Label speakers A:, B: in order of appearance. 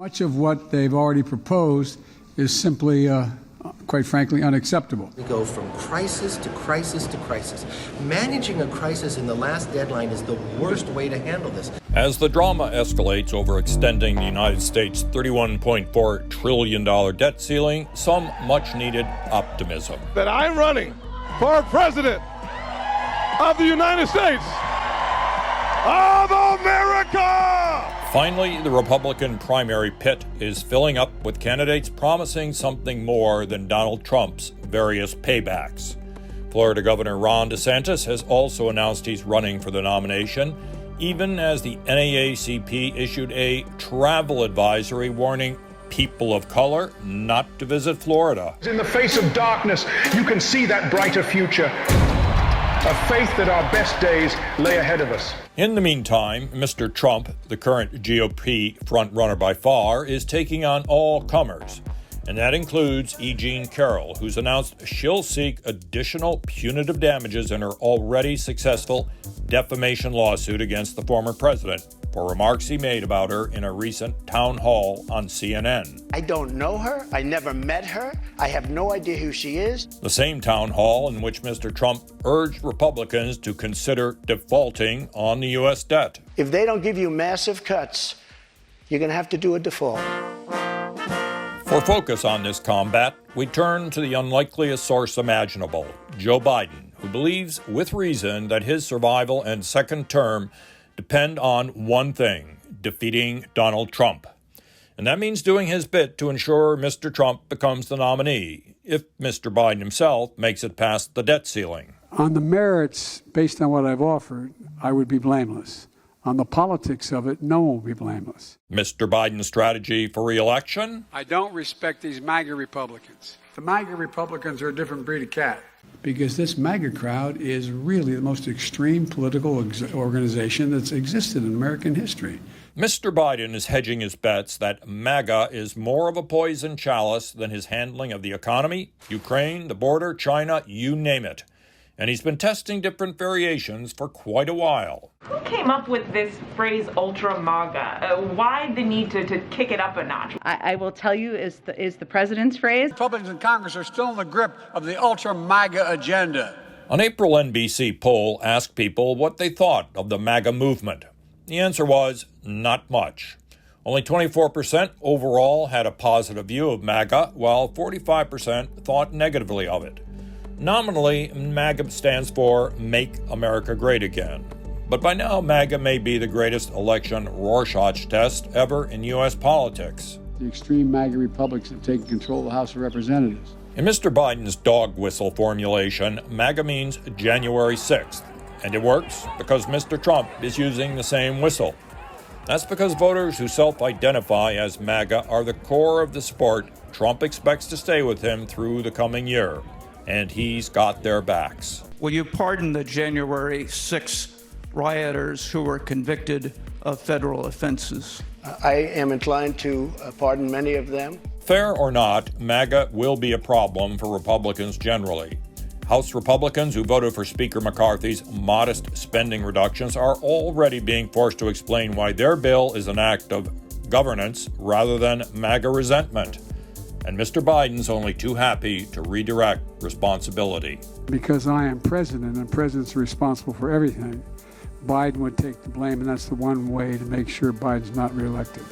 A: Much of what they've already proposed is simply, quite frankly, unacceptable.
B: We go from crisis to crisis to crisis. Managing a crisis in the last deadline is the worst way to handle this.
C: As the drama escalates over extending the United States' $31.4 trillion debt ceiling, some much-needed optimism.
D: That I'm running for president of the United States of America!
C: Finally, the Republican primary pit is filling up with candidates promising something more than Donald Trump's various paybacks. Florida Governor Ron DeSantis has also announced he's running for the nomination, even as the NAACP issued a travel advisory warning people of color not to visit Florida.
E: In the face of darkness, you can see that brighter future. A faith that our best days lay ahead of us.
C: In the meantime, Mr. Trump, the current GOP frontrunner by far, is taking on all comers. And that includes E. Jean Carroll, who's announced she'll seek additional punitive damages in her already successful defamation lawsuit against the former president for remarks he made about her in a recent town hall on CNN.
F: I don't know her. I never met her. I have no idea who she is.
C: The same town hall in which Mr. Trump urged Republicans to consider defaulting on the U.S. debt.
F: If they don't give you massive cuts, you're going to have to do a default.
C: For focus on this combat, we turn to the unlikeliest source imaginable, Joe Biden, who believes with reason that his survival and second term depend on one thing: defeating Donald Trump. And that means doing his bit to ensure Mr. Trump becomes the nominee, if Mr. Biden himself makes it past the debt ceiling.
A: On the merits, based on what I've offered, I would be blameless. On the politics of it, no one will be blameless.
C: Mr. Biden's strategy for re-election?
A: I don't respect these MAGA Republicans. The MAGA Republicans are a different breed of cat. Because this MAGA crowd is really the most extreme political organization that's existed in American history.
C: Mr. Biden is hedging his bets that MAGA is more of a poison chalice than his handling of the economy, Ukraine, the border, China, you name it. And he's been testing different variations for quite a while.
G: Who came up with this phrase ultra MAGA? Why the need to kick it up a notch?
H: I will tell you is the president's phrase.
A: Republicans in Congress are still in the grip of the ultra MAGA agenda.
C: An April NBC poll asked people what they thought of the MAGA movement. The answer was not much. Only 24% overall had a positive view of MAGA, while 45% thought negatively of it. Nominally, MAGA stands for Make America Great Again. But by now, MAGA may be the greatest election Rorschach test ever in U.S. politics.
A: The extreme MAGA Republicans have taken control of the House of Representatives.
C: In Mr. Biden's dog whistle formulation, MAGA means January 6th. And it works because Mr. Trump is using the same whistle. That's because voters who self-identify as MAGA are the core of the support Trump expects to stay with him through the coming year. And he's got their backs.
I: Will you pardon the January 6 rioters who were convicted of federal offenses?
F: I am inclined to pardon many of them.
C: Fair or not, MAGA will be a problem for Republicans generally. House Republicans who voted for Speaker McCarthy's modest spending reductions are already being forced to explain why their bill is an act of governance rather than MAGA resentment. And Mr. Biden's only too happy to redirect responsibility.
A: Because I am president and presidents are responsible for everything, Biden would take the blame, and that's the one way to make sure Biden's not reelected.